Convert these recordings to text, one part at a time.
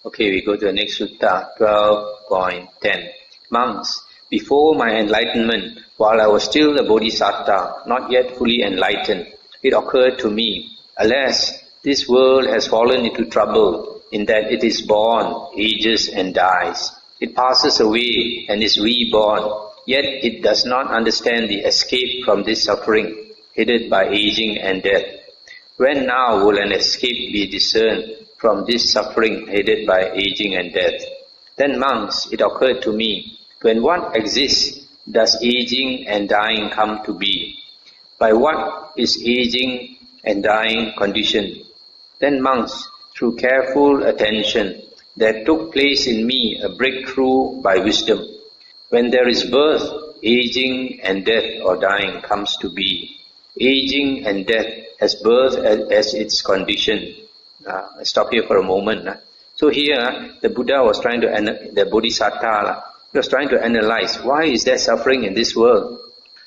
Okay, we go to the next sutta, 12.10. Monks, before my enlightenment, while I was still a bodhisattva, not yet fully enlightened, it occurred to me, alas, this world has fallen into trouble in that it is born, ages and dies. It passes away and is reborn, yet it does not understand the escape from this suffering, headed by aging and death. When now will an escape be discerned from this suffering headed by aging and death? Then, monks, it occurred to me, when what exists, does aging and dying come to be? By what is aging and dying conditioned? Then, monks, through careful attention, there took place in me a breakthrough by wisdom. When there is birth, aging and death or dying comes to be. Aging and death has birth as its condition. I stop here for a moment. So here, the Buddha was trying to, the Bodhisattva, he was trying to analyze, why is there suffering in this world?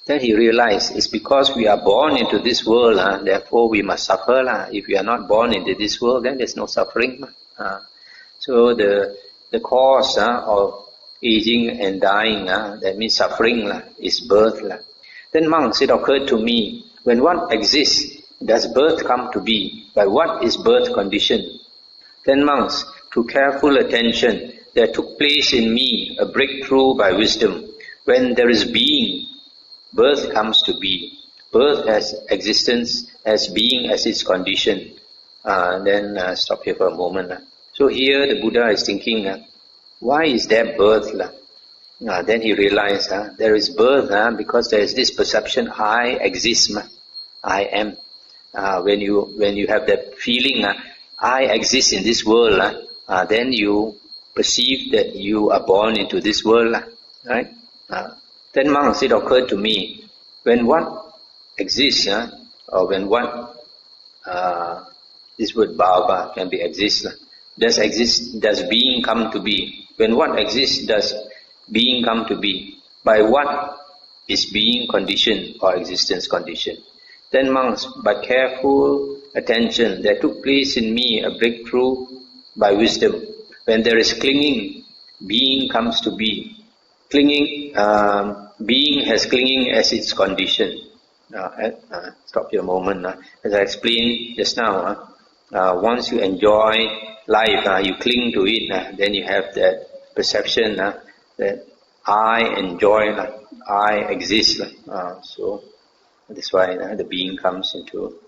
Then he realized, it's because we are born into this world, therefore we must suffer. If we are not born into this world, then there's no suffering. So the cause of aging and dying, that means suffering, is birth. Then, monks, it occurred to me, when what exists, does birth come to be? By what is birth conditioned? Then, monks, through careful attention, there took place in me a breakthrough by wisdom. When there is being, birth comes to be. Birth has existence, as being as its condition. Then stop here for a moment. So here the Buddha is thinking, why is there birth? Then he realized, there is birth because there is this perception, I exist, I am. When you have that feeling, I exist in this world, then you perceive that you are born into this world, right? Then, monks, it occurred to me, when what exists, or when what, this word bhava can be exist, does being come to be? When what exists, does being come to be? By what is being conditioned or existence conditioned? Then, monks, by careful attention, there took place in me a breakthrough by wisdom. When there is clinging, being comes to be. Clinging, being has clinging as its condition. Stop here a moment. As I explained just now, once you enjoy life, you cling to it, then you have that perception that I enjoy, I exist. So that's why the being comes into.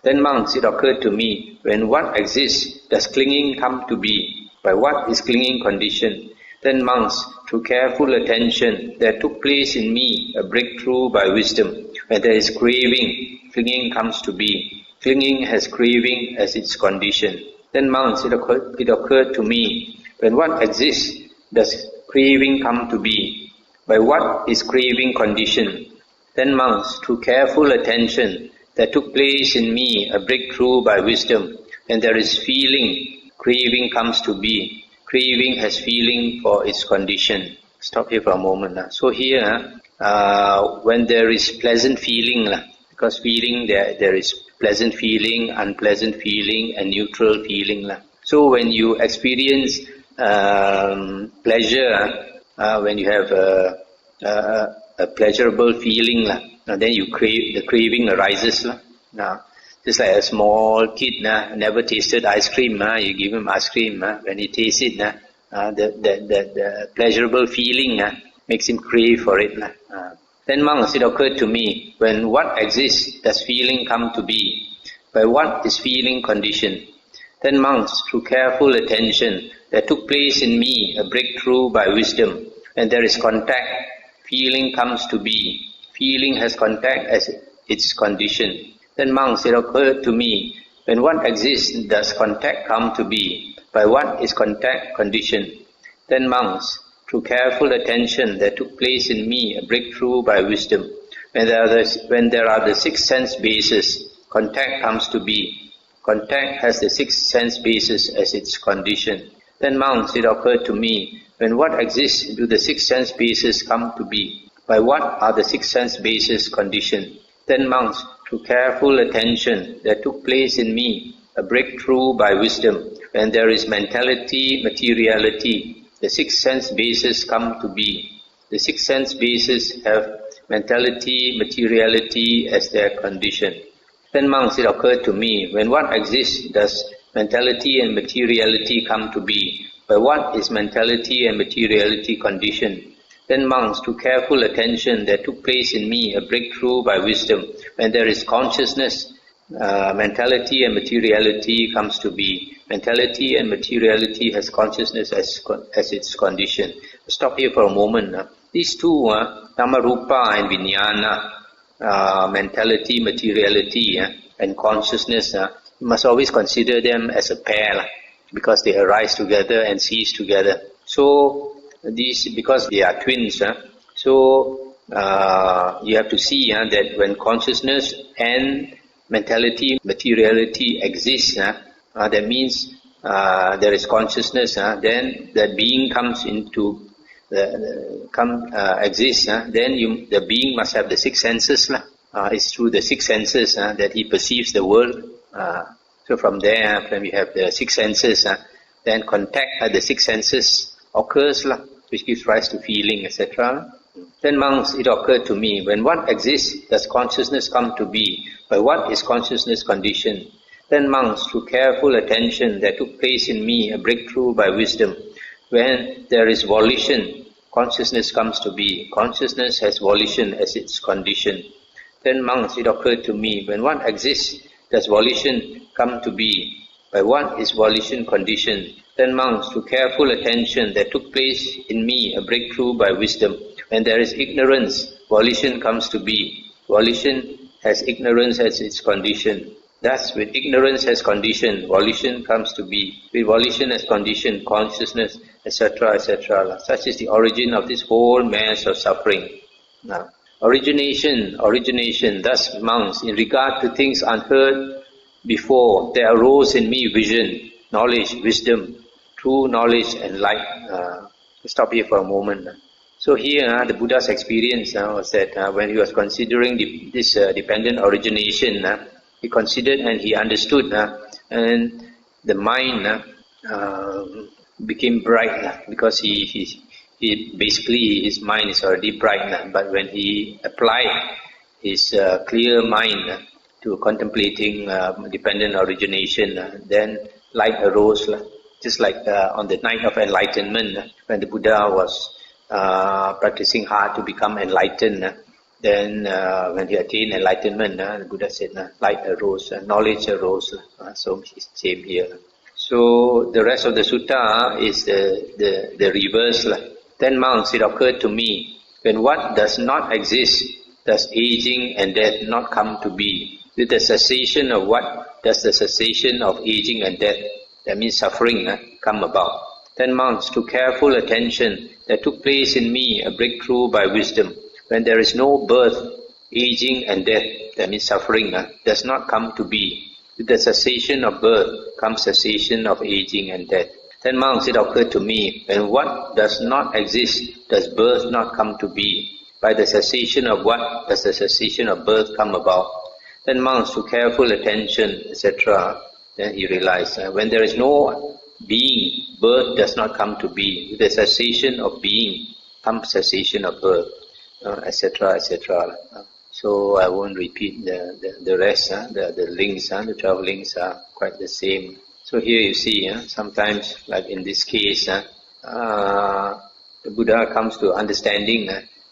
Then, monks, it occurred to me, when what exists, does clinging come to be? By what is clinging conditioned? Then, monks, through careful attention, there took place in me a breakthrough by wisdom. When there is craving, clinging comes to be. Clinging has craving as its condition. Then, monks, it occurred to me, when what exists, does craving come to be? By what is craving conditioned? Then, monks, through careful attention, there took place in me a breakthrough by wisdom. When there is feeling, craving comes to be. Craving has feeling for its condition. Stop here for a moment. So here, when there is pleasant feeling, because feeling, there is pleasant feeling, unpleasant feeling, and neutral feeling. So when you experience pleasure, when you have a pleasurable feeling, then you crave, the craving arises. Just like a small kid never tasted ice cream, you give him ice cream, when he tastes it, the pleasurable feeling makes him crave for it. Then, monks, it occurred to me, when what exists, does feeling come to be? By what is feeling conditioned? Then, monks, through careful attention, there took place in me a breakthrough by wisdom. When there is contact, feeling comes to be. Feeling has contact as its condition. Then, monks, it occurred to me, when what exists, does contact come to be? By what is contact conditioned? Then, monks, through careful attention, there took place in me a breakthrough by wisdom. When there are the six sense bases, contact comes to be. Contact has the six sense bases as its condition. Then, monks, it occurred to me, when what exists, do the six sense bases come to be? By what are the six sense bases conditioned? Then, monks, through careful attention, there took place in me a breakthrough by wisdom. When there is mentality, materiality, the six sense bases come to be. The six sense bases have mentality, materiality as their condition. Then monks, it occurred to me, when what exists, does mentality and materiality come to be? By what is mentality and materiality conditioned? Then monks, to careful attention, there took place in me a breakthrough by wisdom. When there is consciousness, mentality and materiality comes to be. Mentality and materiality has consciousness as its condition. Stop here for a moment. These two, Namarupa and Vijnana, mentality, materiality, and consciousness, you must always consider them as a pair, because they arise together and cease together. So, these, because they are twins, so you have to see that when consciousness and mentality, materiality exists, that means there is consciousness, then the being comes into exists, then the being must have the six senses. It's through the six senses that he perceives the world. So from there, when we have the six senses, then contact at the six senses occurs, which gives rise to feeling, etc. Then monks, it occurred to me, when what exists, does consciousness come to be? By what is consciousness conditioned? Then monks, through careful attention, there took place in me a breakthrough by wisdom. When there is volition, consciousness comes to be. Consciousness has volition as its condition. Then monks, it occurred to me, when what exists, does volition come to be? By what is volition conditioned? Then monks, through careful attention, there took place in me a breakthrough by wisdom. When there is ignorance, volition comes to be. Volition has ignorance as its condition. Thus, with ignorance as condition, volition comes to be. With volition as condition, consciousness, etc., etc. Such is the origin of this whole mass of suffering. Now, origination. Thus, monks, in regard to things unheard before, there arose in me vision, knowledge, wisdom, true knowledge and light. Stop here for a moment. So here, the Buddha's experience was that when he was considering this dependent origination, he considered and he understood, and the mind became bright because he basically his mind is already bright. But when he applied his clear mind to contemplating dependent origination, then light arose. Just like on the night of enlightenment, when the Buddha was practicing hard to become enlightened, then when he attained enlightenment, the Buddha said, light arose, knowledge arose. So it's the same here. So the rest of the sutta is the reverse. Then monks, it occurred to me, when what does not exist, does aging and death not come to be? With the cessation of what does the cessation of aging and death, that means suffering, come about? Then monks, to careful attention, there took place in me a breakthrough by wisdom. When there is no birth, aging and death, that means suffering, does not come to be. With the cessation of birth comes cessation of aging and death. Then monks, it occurred to me, when what does not exist, does birth not come to be? By the cessation of what does the cessation of birth come about? Then monks, to careful attention, etc., then he realized, when there is no being, birth does not come to be. With the cessation of being comes cessation of birth, etc., etc. So I won't repeat the rest. The links, the 12 links are quite the same. So here you see, sometimes, like in this case, the Buddha comes to understanding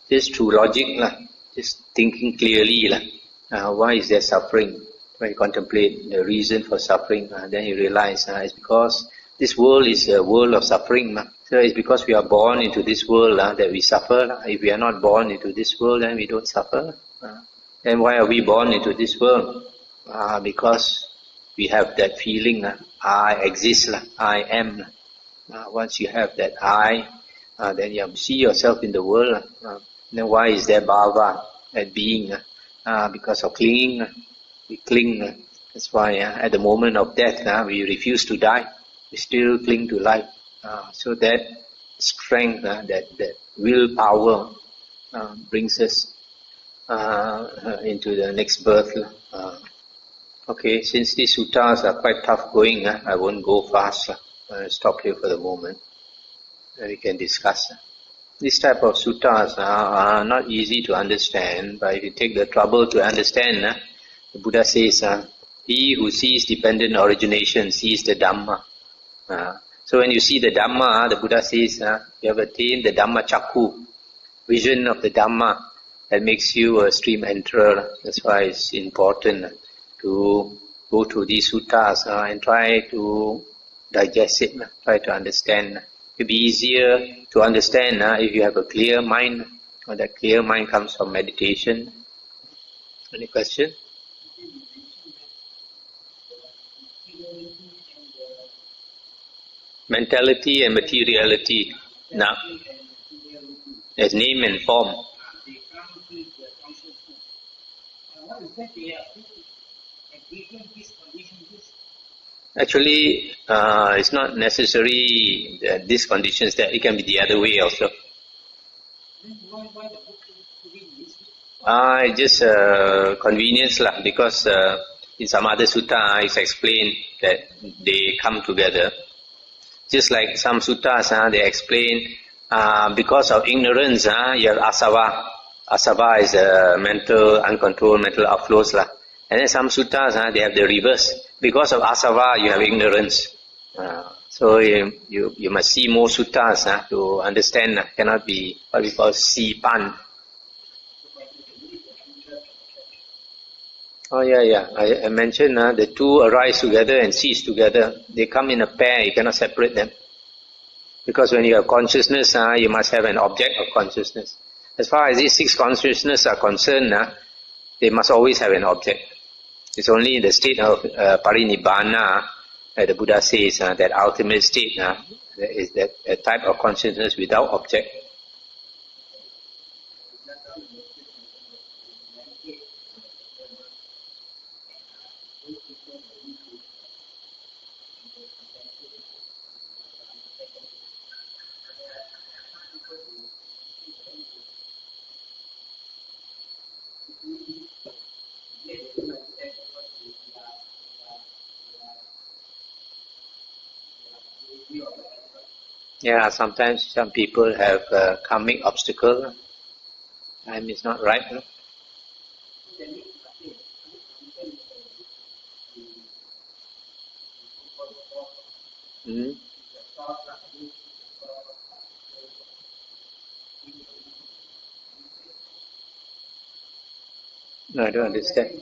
just through logic, just thinking clearly. Why is there suffering? When you contemplate the reason for suffering, then you realize it's because this world is a world of suffering. So it's because we are born into this world that we suffer. If we are not born into this world, then we don't suffer. Then why are we born into this world? Because we have that feeling, I exist, I am. Once you have that I, then you see yourself in the world. Then why is there bhava, that being? Because of clinging. We cling. That's why at the moment of death, we refuse to die. We still cling to life. So that strength, that willpower brings us into the next birth. Okay, since these suttas are quite tough going, I won't go fast. I'll stop here for the moment. We can discuss. This type of suttas are not easy to understand, but if you take the trouble to understand, the Buddha says, he who sees dependent origination sees the Dhamma. So when you see the Dhamma, the Buddha says, you have attained the Dhamma Chakku, vision of the Dhamma, that makes you a stream enterer. That's why it's important to go through these suttas and try to digest it, try to understand. It'll be easier to understand if you have a clear mind, or that clear mind comes from meditation. Any question? Mentality and materiality. Now, there's name and form. Actually, it's not necessary that these conditions, that it can be the other way also. It's just convenience lah, because in some other sutta it's explained that they come together. Just like some suttas, they explain because of ignorance, you have asava. Asava is mental, uncontrolled mental outflows lah. And then some suttas, they have the reverse. Because of asava, you have ignorance. So you must see more suttas to understand. Cannot be what we call si pan. Oh yeah. I mentioned the two arise together and cease together. They come in a pair. You cannot separate them. Because when you have consciousness, you must have an object of consciousness. As far as these six consciousness are concerned, they must always have an object. It's only in the state of parinibbana that the Buddha says that ultimate state is that a type of consciousness without object. Yeah, sometimes some people have karmic obstacle. Time is not right. No? Mm-hmm. No, I don't understand.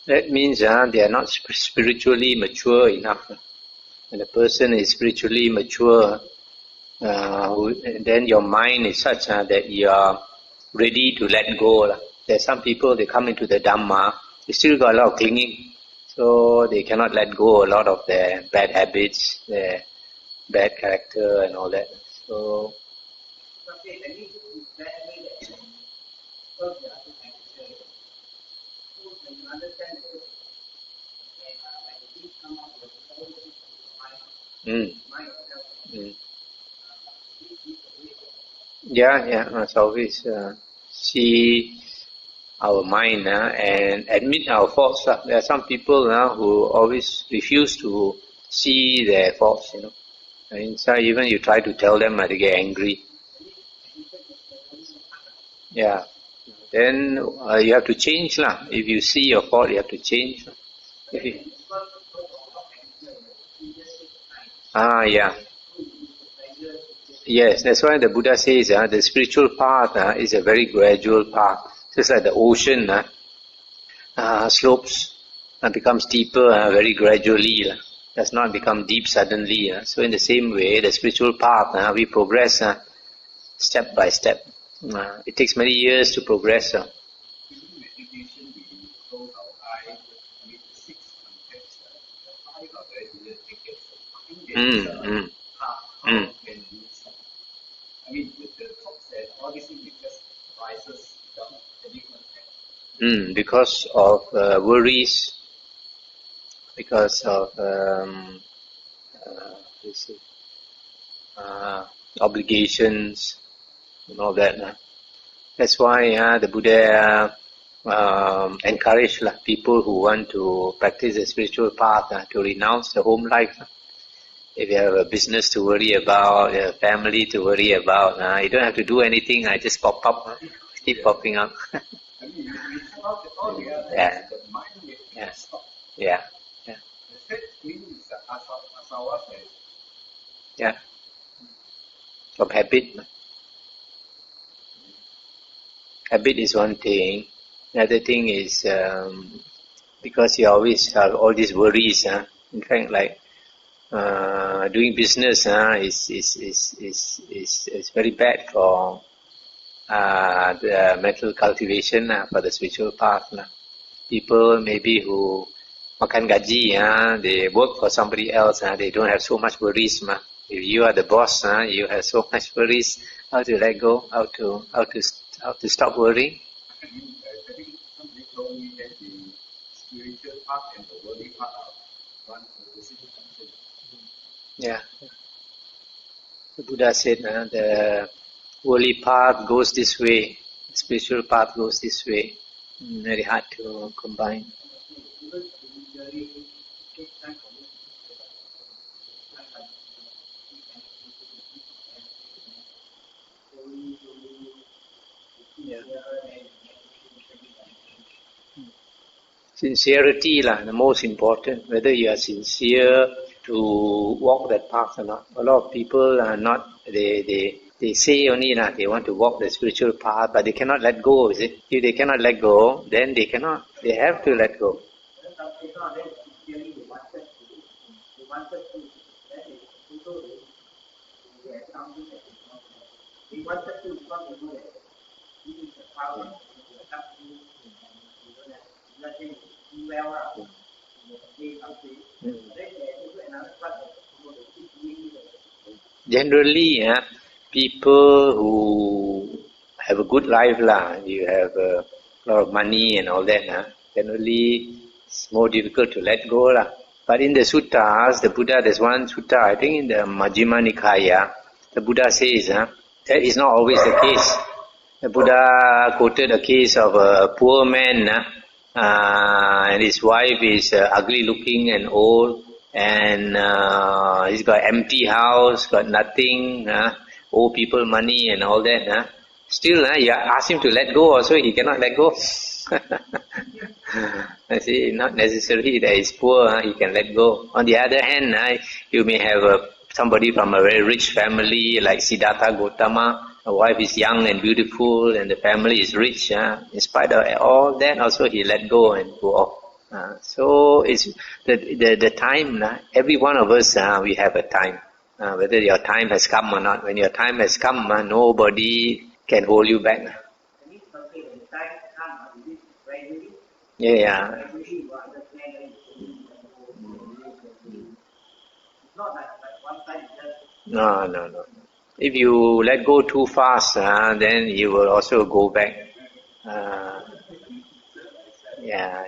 That means they are not spiritually mature enough. When a person is spiritually mature, then your mind is such that you are ready to let go. There are some people, they come into the Dhamma, they still got a lot of clinging, so they cannot let go a lot of their bad habits, their bad character and all that. So, Yeah, must always see our mind and admit our faults. There are some people who always refuse to see their faults, And inside, even you try to tell them, they get angry. Yeah. Then you have to change. If you see your fault, you have to change. Yeah. Yes, that's why the Buddha says the spiritual path is a very gradual path. Just like the ocean slopes and becomes deeper very gradually. Does not become deep suddenly. So in the same way, the spiritual path, we progress step by step. It takes many years to progress. Because of worries, because of obligations and all that. That's why the Buddha encouraged people who want to practice the spiritual path to renounce the home life. If you have a business to worry about, a family to worry about, you don't have to do anything. I just pop up, keep popping up. Yeah. Yeah. Yeah. Yeah. Yeah. From habit. Habit is one thing. Another thing is because you always have all these worries. In fact, like doing business is very bad for the mental cultivation for the spiritual path. People maybe who makan gaji, they work for somebody else, they don't have so much worries. If you are the boss, you have so much worries. How to let go? How to stop worrying? Yeah. The Buddha said the worldly path goes this way, the spiritual path goes this way. Very hard to combine. Yeah. Sincerity the most important, whether you are sincere to walk that path or not. A lot of people are not, they say only they want to walk the spiritual path, but they cannot let go, is it? If they cannot let go, then they have to let go. Generally, people who have a good life, you have a lot of money and all that, generally it's more difficult to let go. But in the suttas, the Buddha, there's one sutta, I think in the Majjhima Nikaya, the Buddha says that is not always the case. The Buddha quoted a case of a poor man, and his wife is ugly looking and old, and he's got empty house, got nothing, old people money and all that. Still, you ask him to let go also, he cannot let go. I see, not necessarily that he's poor, he can let go. On the other hand, you may have somebody from a very rich family like Siddhartha Gautama. The wife is young and beautiful, and the family is rich. In spite of all that, also he let go and go off. So it's the time. Every one of us, we have a time. Whether your time has come or not. When your time has come, nobody can hold you back. Yeah. No. If you let go too fast, then you will also go back. Yeah.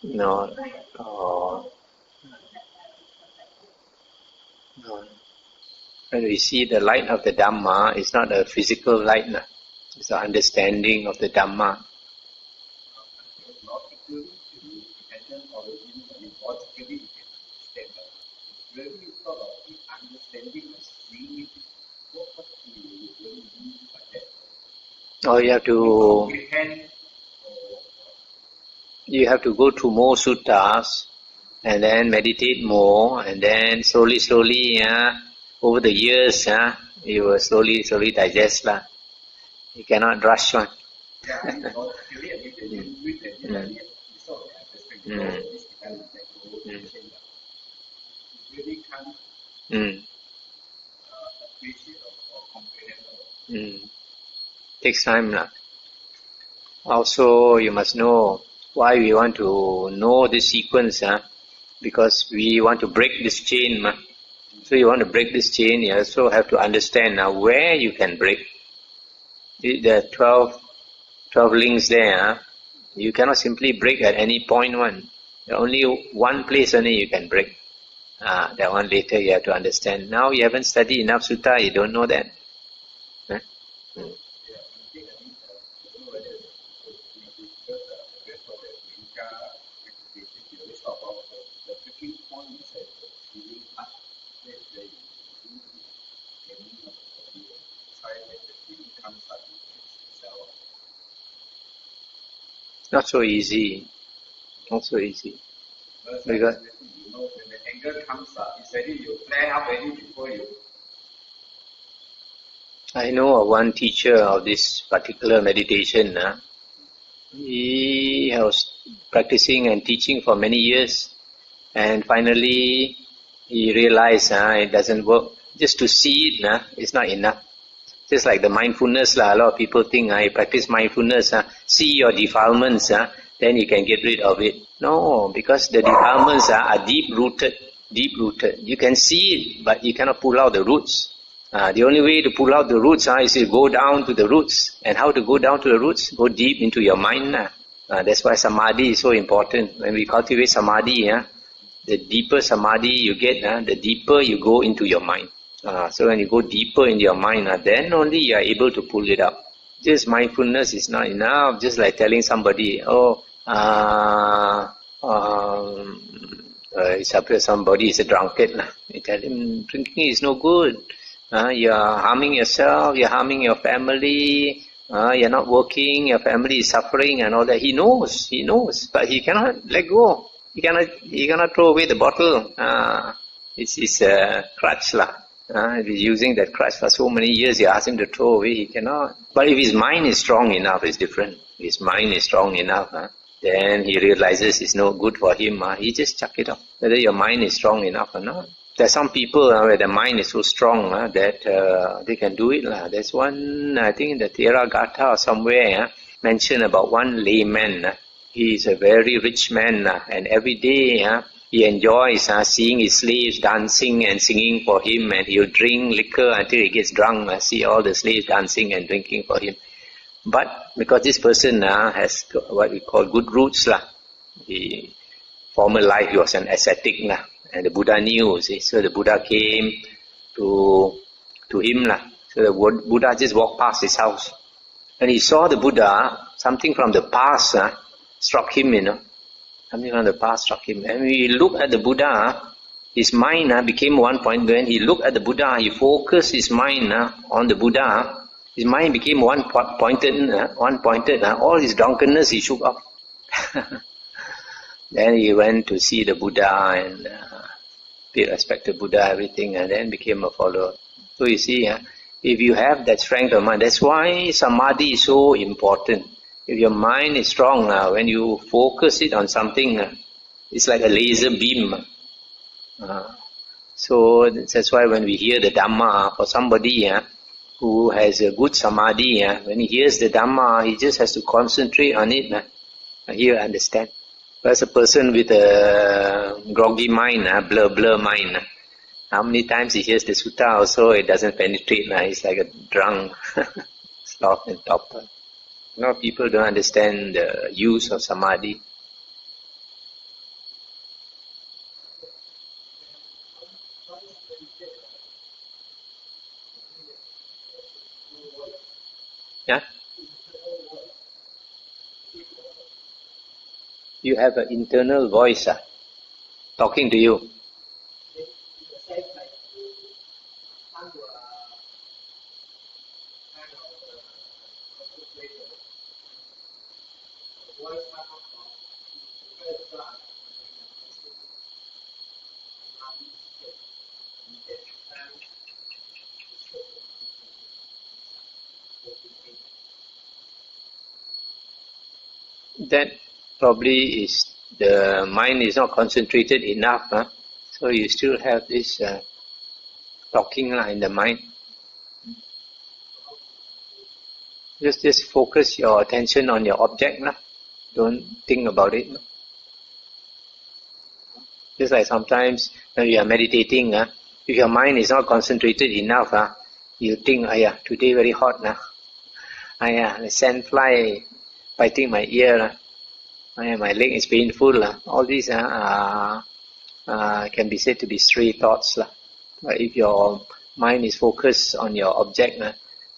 No. Oh. No. When we see the light of the Dhamma, it's not a physical light. It's the understanding of the Dhamma. Or you have to go through more suttas and then meditate more, and then slowly, over the years, you will slowly digest. You cannot rush one. Takes time. Also, you must know Why we want to know this sequence? Because we want to break this chain. So you want to break this chain, you also have to understand now where you can break. There are 12 links there. You cannot simply break at any point one. Only one place only you can break. That one later you have to understand. Now you haven't studied enough sutta, you don't know that. Huh? Not so easy. Not so easy. Because when the anger comes up, it's ready, you flare up ready before you. I know of one teacher of this particular meditation. He was practicing and teaching for many years, and finally he realized it doesn't work. Just to see it is not enough. Just like the mindfulness, a lot of people think you practice mindfulness, see your defilements, then you can get rid of it. No, because the defilements are deep-rooted. You can see it, but you cannot pull out the roots. The only way to pull out the roots is to go down to the roots. And how to go down to the roots? Go deep into your mind. That's why samadhi is so important. When we cultivate samadhi, the deeper samadhi you get, the deeper you go into your mind. So when you go deeper into your mind, then only you are able to pull it up. Just mindfulness is not enough. Just like telling somebody, somebody is a drunkard. You tell him drinking is no good. You are harming yourself. You are harming your family. You are not working. Your family is suffering and all that. He knows, but he cannot let go. He cannot throw away the bottle. It's a crutch lah. If he's using that crutch for so many years, you ask him to throw away, he cannot. But if his mind is strong enough, it's different. If his mind is strong enough, then he realizes it's no good for him. He just chuck it off. Whether your mind is strong enough or not. There are some people where the mind is so strong that they can do it. There's one, I think in the Theravada or somewhere, mentioned about one layman. He is a very rich man, and every day he enjoys seeing his slaves dancing and singing for him, and he'll drink liquor until he gets drunk, see all the slaves dancing and drinking for him. But because this person has what we call good roots, the former life he was an ascetic, and the Buddha knew, so the Buddha came to him. So the Buddha just walked past his house. And he saw the Buddha, something from the past struck him, Something from the past struck him. And when he looked at the Buddha, his mind became one point. When he looked at the Buddha, he focused his mind on the Buddha. His mind became one pointed. All his drunkenness he shook off. Then he went to see the Buddha and paid respect to Buddha, everything, and then became a follower. So you see, if you have that strength of mind, that's why samadhi is so important. If your mind is strong, when you focus it on something, it's like a laser beam. So that's why when we hear the Dhamma, for somebody who has a good samadhi, when he hears the Dhamma, he just has to concentrate on it. He will understand. Whereas a person with a groggy mind, blur mind, how many times he hears the sutta also, it doesn't penetrate. He's like a drunk, sloth and topper. People don't understand the use of samadhi. Yeah? You have an internal voice talking to you. That probably is the mind is not concentrated enough, so you still have this talking in the mind. Just focus your attention on your object. Don't think about it. Just like sometimes when you are meditating, if your mind is not concentrated enough, you think, today very hot. The sand fly biting my ear. My leg is painful. All these can be said to be stray thoughts. But if your mind is focused on your object,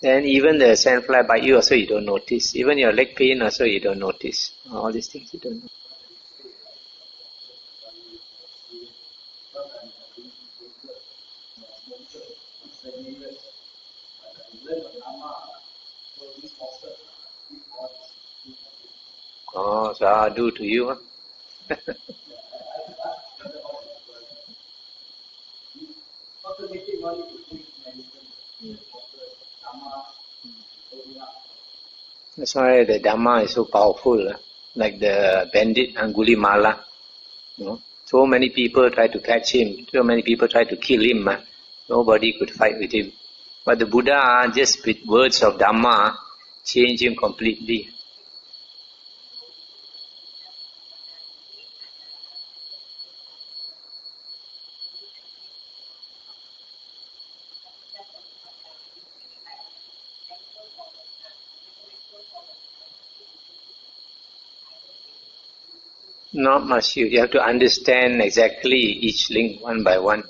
then even the sand fly bite you also you don't notice. Even your leg pain also you don't notice. All these things you don't know. Oh, so I do to you. That's why the Dhamma is so powerful. Like the bandit Angulimala. So many people try to catch him. So many people try to kill him. Nobody could fight with him. But the Buddha, just with words of Dhamma, changed him completely. Not much. You have to understand exactly each link one by one.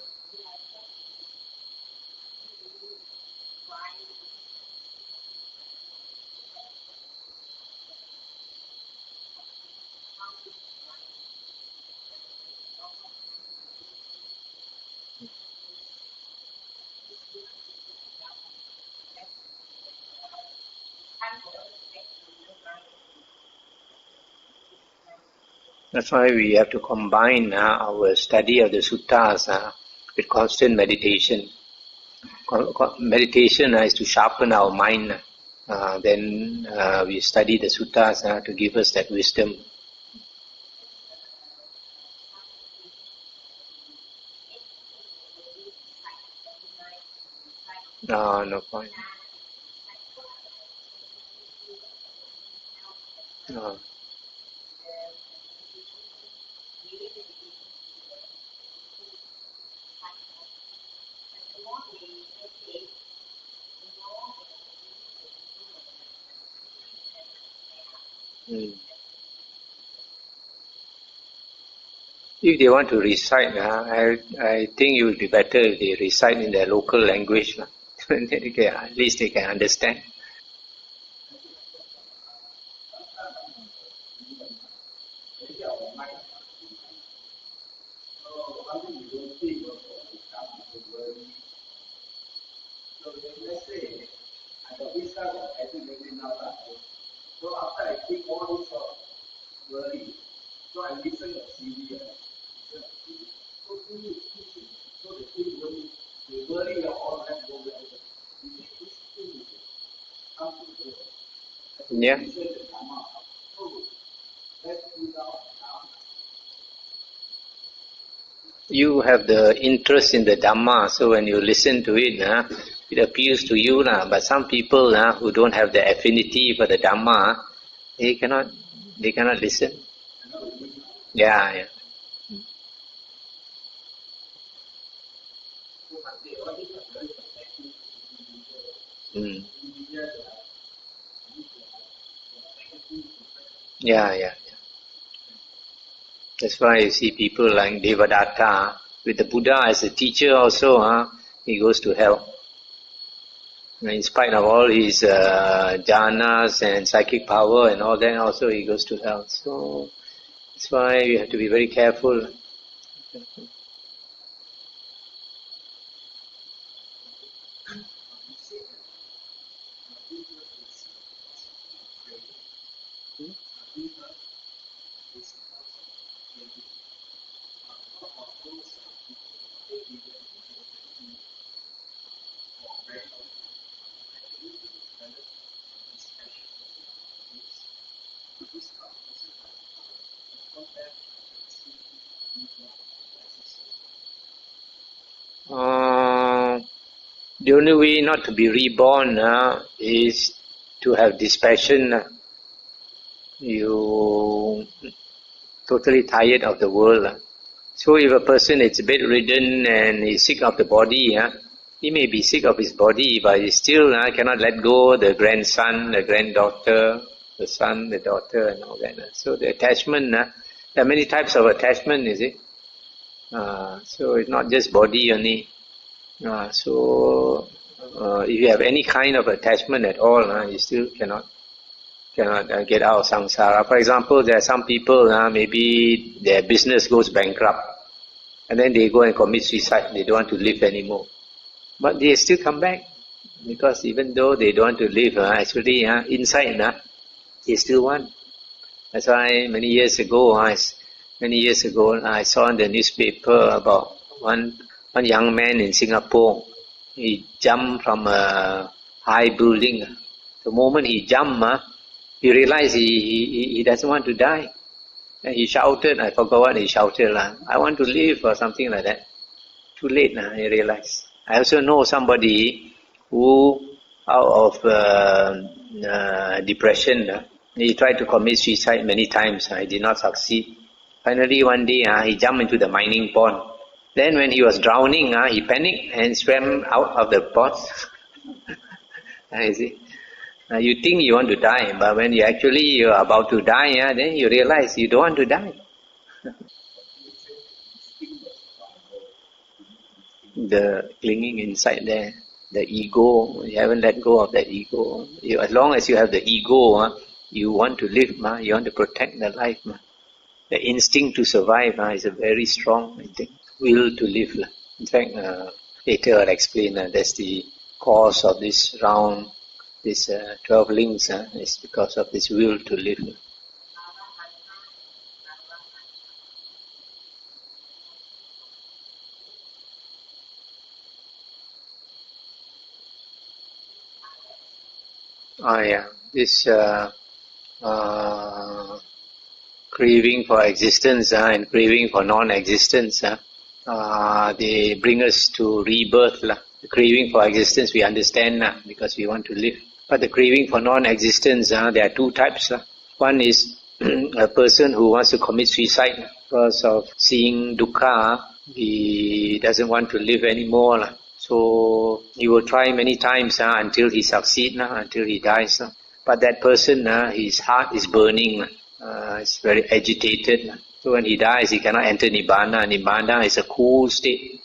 That's why we have to combine our study of the suttas with constant meditation. Meditation is to sharpen our mind. Then we study the suttas to give us that wisdom. No point. No. If they want to recite, I think it would be better if they recite in their local language. At least they can understand. Yeah. You have the interest in the Dhamma, so when you listen to it, it appeals to you. But some people who don't have the affinity for the Dhamma, they cannot listen. Yeah. Mm. Yeah. That's why you see people like Devadatta, with the Buddha as a teacher also, he goes to hell. In spite of all his jhanas and psychic power and all that, also he goes to hell. So that's why we have to be very careful. The only way not to be reborn is to have dispassion. You totally tired of the world. So if a person is bedridden and is sick of the body, he may be sick of his body, but he still cannot let go the grandson, the granddaughter, the son, the daughter, and all that. So the attachment, there are many types of attachment, is it? So it's not just body only. If you have any kind of attachment at all, you still cannot get out of samsara. For example, there are some people, maybe their business goes bankrupt, and then they go and commit suicide. They don't want to live anymore. But they still come back, because even though they don't want to live, actually inside, they still want. That's why many years ago, I saw in the newspaper about one young man in Singapore. He jumped from a high building. The moment he jumped, he realized he doesn't want to die. And he shouted, I forgot what he shouted, I want to live, or something like that. Too late, he realized. I also know somebody who, out of depression, he tried to commit suicide many times. He did not succeed. Finally, one day, he jumped into the mining pond. Then when he was drowning, he panicked and swam out of the pond. You see? You think you want to die, but when you're about to die, then you realize you don't want to die. The clinging inside there, the ego, you haven't let go of that ego. As long as you have the ego, you want to live, you want to protect the life. The instinct to survive is a very strong, I think, will to live. In fact, later I'll explain that's the cause of this round, this 12 links, is because of this will to live. This craving for existence and craving for non-existence, they bring us to rebirth. The craving for existence we understand because we want to live. But the craving for non-existence, there are two types. One is a person who wants to commit suicide because of seeing dukkha. He doesn't want to live anymore. So he will try many times until he succeeds, until he dies. But that person, his heart is burning. It's very agitated. So when he dies, he cannot enter Nibbana. Nibbana is a cool state.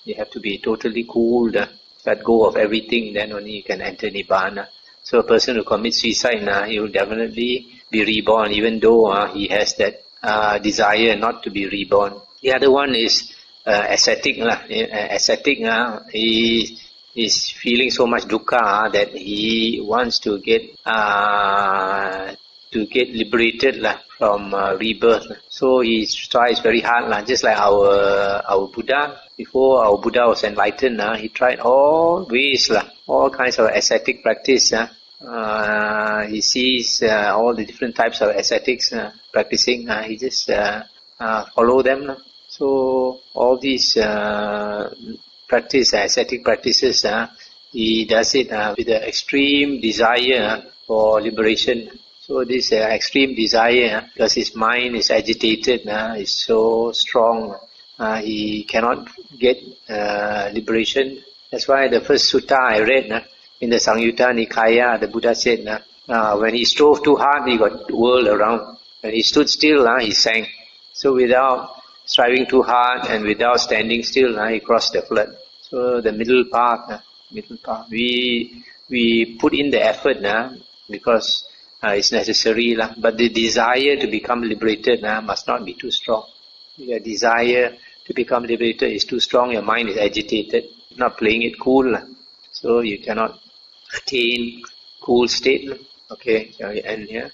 You have to be totally cool, let go of everything, then only you can enter Nibbana. So a person who commits suicide, he will definitely be reborn, even though he has that desire not to be reborn. The other one is ascetic. Ascetic, he is feeling so much dukkha that he wants to get liberated from rebirth. So he tries very hard, just like our Buddha. Before our Buddha was enlightened, he tried all ways, all kinds of ascetic practice. He sees all the different types of ascetics practicing. He just follow them. So all these ascetic practices, he does it with an extreme desire for liberation. So this extreme desire, because his mind is agitated, is so strong, he cannot get liberation. That's why the first sutta I read in the Samyutta Nikaya, the Buddha said, when he strove too hard, he got whirled around. When he stood still, he sank. So without striving too hard and without standing still, he crossed the flood. So the middle path, we put in the effort because it's necessary, but the desire to become liberated must not be too strong. If your desire to become liberated is too strong, your mind is agitated, not playing it cool, so you cannot attain cool state. Okay, shall we end here?